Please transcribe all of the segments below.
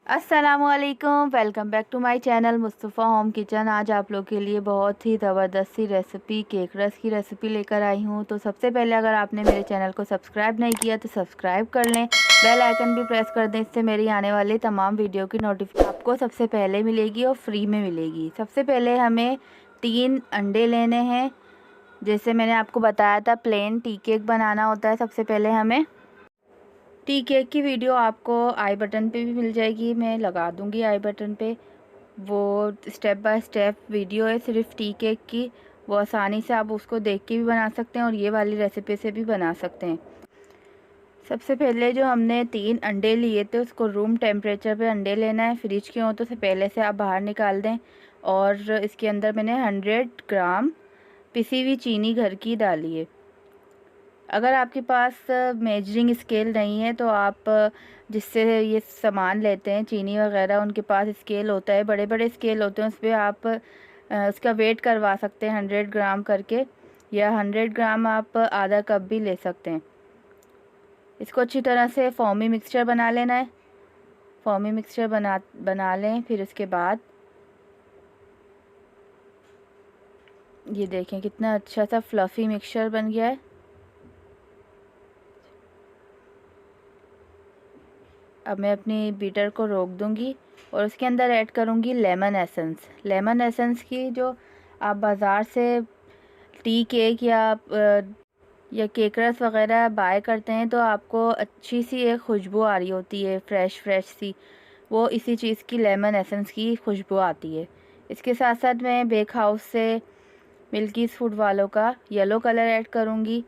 अस्सलामुअलैकुम, welcome back to my channel Mustafa home kitchen. आज आप लोग के लिए बहुत ही ज़बरदस्त सी रेसिपी केक रस की रेसिपी लेकर आई हूँ। तो सबसे पहले अगर आपने मेरे चैनल को सब्सक्राइब नहीं किया तो सब्सक्राइब कर लें, बेल आइकन भी प्रेस कर दें। इससे मेरी आने वाली तमाम वीडियो की नोटिफिकेशन आपको सबसे पहले मिलेगी और फ्री में मिलेगी। सबसे पहले हमें 3 अंडे लेने हैं। जैसे मैंने आपको बताया था प्लेन टी केक बनाना होता है। सबसे पहले हमें टी केक की वीडियो आपको आई बटन पे भी मिल जाएगी, मैं लगा दूंगी आई बटन पे। वो स्टेप बाय स्टेप वीडियो है सिर्फ टी केक की, वो आसानी से आप उसको देख के भी बना सकते हैं और ये वाली रेसिपी से भी बना सकते हैं। सबसे पहले जो हमने 3 अंडे लिए थे उसको रूम टेम्परेचर पे अंडे लेना है। फ्रिज के हो तो पहले से आप बाहर निकाल दें। और इसके अंदर मैंने 100 ग्राम पिसी हुई चीनी घर की डाली है। अगर आपके पास मेजरिंग स्केल नहीं है तो आप जिससे ये सामान लेते हैं चीनी वगैरह, उनके पास स्केल होता है, बड़े बड़े स्केल होते हैं, उस पर आप उसका वेट करवा सकते हैं 100 ग्राम करके, या 100 ग्राम आप आधा कप भी ले सकते हैं। इसको अच्छी तरह से फॉर्मी मिक्सचर बना लेना है। फॉर्मी मिक्सचर बना लें। फिर उसके बाद ये देखें कितना अच्छा सा फ्लफ़ी मिक्सचर बन गया है। अब मैं अपनी बीटर को रोक दूंगी और उसके अंदर ऐड करूंगी लेमन एसेंस। लेमन एसेंस की जो आप बाज़ार से टी केक या केक रस वगैरह बाय करते हैं तो आपको अच्छी सी एक खुशबू आ रही होती है, फ्रेश फ्रेश सी। वो इसी चीज़ की लेमन एसेंस की खुशबू आती है। इसके साथ साथ मैं बेक हाउस से मिल्कीज़ फूड वालों का येलो कलर ऐड करूँगी।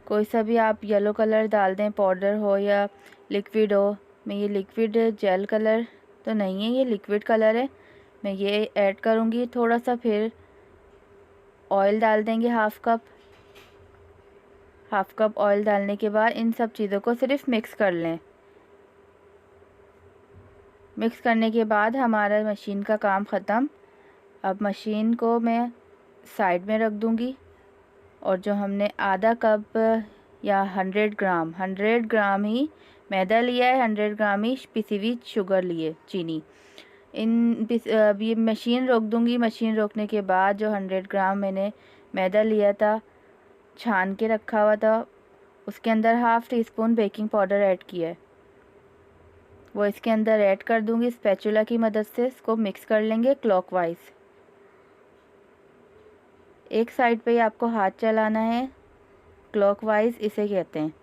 कोई सा भी आप येलो कलर डाल दें, पाउडर हो या लिक्विड हो। मैं ये लिक्विड जेल कलर तो नहीं है, ये लिक्विड कलर है, मैं ये ऐड करूँगी थोड़ा सा। फिर ऑयल डाल देंगे हाफ़ कप ऑयल डालने के बाद इन सब चीज़ों को सिर्फ मिक्स कर लें। मिक्स करने के बाद हमारा मशीन का काम ख़त्म। अब मशीन को मैं साइड में रख दूँगी और जो हमने आधा कप या 100 ग्राम ही मैदा लिया है, 100 ग्राम ही पिसी हुई शुगर लिए, चीनी। अब ये मशीन रोक दूँगी। मशीन रोकने के बाद जो 100 ग्राम मैंने मैदा लिया था, छान के रखा हुआ था, उसके अंदर half tea spoon baking powder add किया है, वो इसके अंदर ऐड कर दूँगी। स्पैचुला की मदद से इसको मिक्स कर लेंगे क्लॉकवाइज। एक साइड पे ही आपको हाथ चलाना है, क्लॉकवाइज इसे कहते हैं।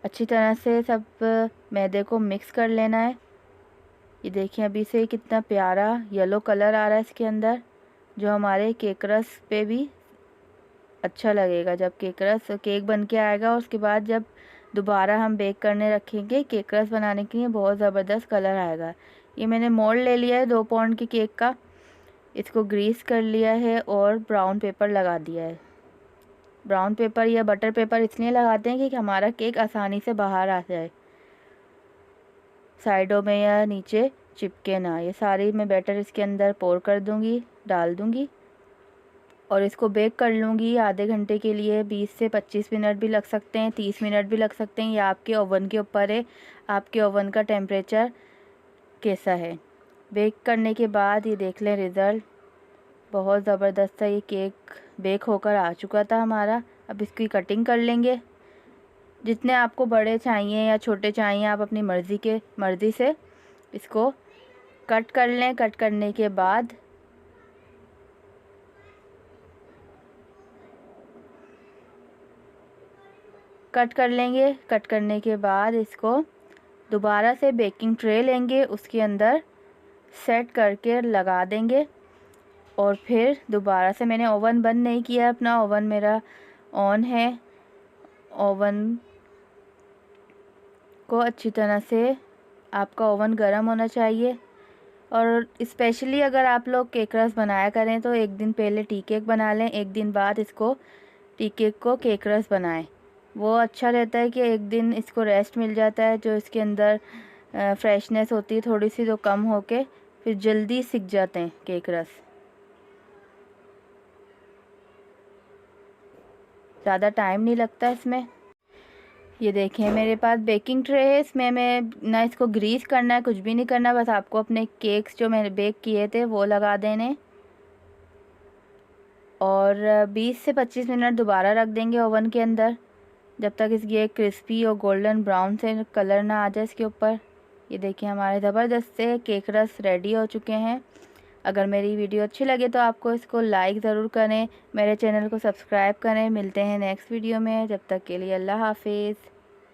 अच्छी तरह से सब मैदे को मिक्स कर लेना है। ये देखिए अभी से कितना प्यारा येलो कलर आ रहा है इसके अंदर, जो हमारे केक रस पे भी अच्छा लगेगा। जब केक बन के आएगा और उसके बाद जब दोबारा हम बेक करने रखेंगे केक रस बनाने के लिए, बहुत ज़बरदस्त कलर आएगा। ये मैंने मोल्ड ले लिया है 2 पाउंड की केक का, इसको ग्रीस कर लिया है और ब्राउन पेपर लगा दिया है। ब्राउन पेपर या बटर पेपर इसलिए लगाते हैं कि हमारा केक आसानी से बाहर आ जाए, साइडों में या नीचे चिपके ना। ये सारी मैं बैटर इसके अंदर पोर कर दूंगी, डाल दूंगी और इसको बेक कर लूँगी आधे घंटे के लिए। 20 से 25 मिनट भी लग सकते हैं, 30 मिनट भी लग सकते हैं, ये आपके ओवन के ऊपर है, आपके ओवन का टेम्परेचर कैसा है। बेक करने के बाद ये देख लें रिज़ल्ट, बहुत ज़बरदस्त सा ये केक बेक होकर आ चुका था हमारा। अब इसकी कटिंग कर लेंगे। जितने आपको बड़े चाहिए या छोटे चाहिए आप अपनी मर्ज़ी से इसको कट कर लें। कट करने के बाद कट कर लेंगे। कट करने के बाद इसको दोबारा से बेकिंग ट्रे लेंगे, उसके अंदर सेट करके लगा देंगे। और फिर दोबारा से मैंने ओवन बंद नहीं किया, अपना ओवन मेरा ऑन है। ओवन को अच्छी तरह से, आपका ओवन गर्म होना चाहिए। और स्पेशली अगर आप लोग केक रस बनाया करें तो एक दिन पहले टी केक बना लें, एक दिन बाद इसको टी केक को केक रस बनाएं। वो अच्छा रहता है कि एक दिन इसको रेस्ट मिल जाता है, जो इसके अंदर फ्रेशनेस होती है थोड़ी सी तो कम होके फिर जल्दी सीख जाते हैं केक रस। ज़्यादा टाइम नहीं लगता इसमें। ये देखें मेरे पास बेकिंग ट्रे है, इसमें मैं ना इसको ग्रीस करना है, कुछ भी नहीं करना, बस आपको अपने केक्स जो मैंने बेक किए थे वो लगा देने और 20 से 25 मिनट दोबारा रख देंगे ओवन के अंदर, जब तक इसकी एक क्रिस्पी और गोल्डन ब्राउन से कलर ना आ जाए इसके ऊपर। ये देखिए हमारे ज़बरदस्त से केक रस रेडी हो चुके हैं। अगर मेरी वीडियो अच्छी लगे तो आपको इसको लाइक ज़रूर करें, मेरे चैनल को सब्सक्राइब करें। मिलते हैं नेक्स्ट वीडियो में, जब तक के लिए अल्लाह हाफिज़।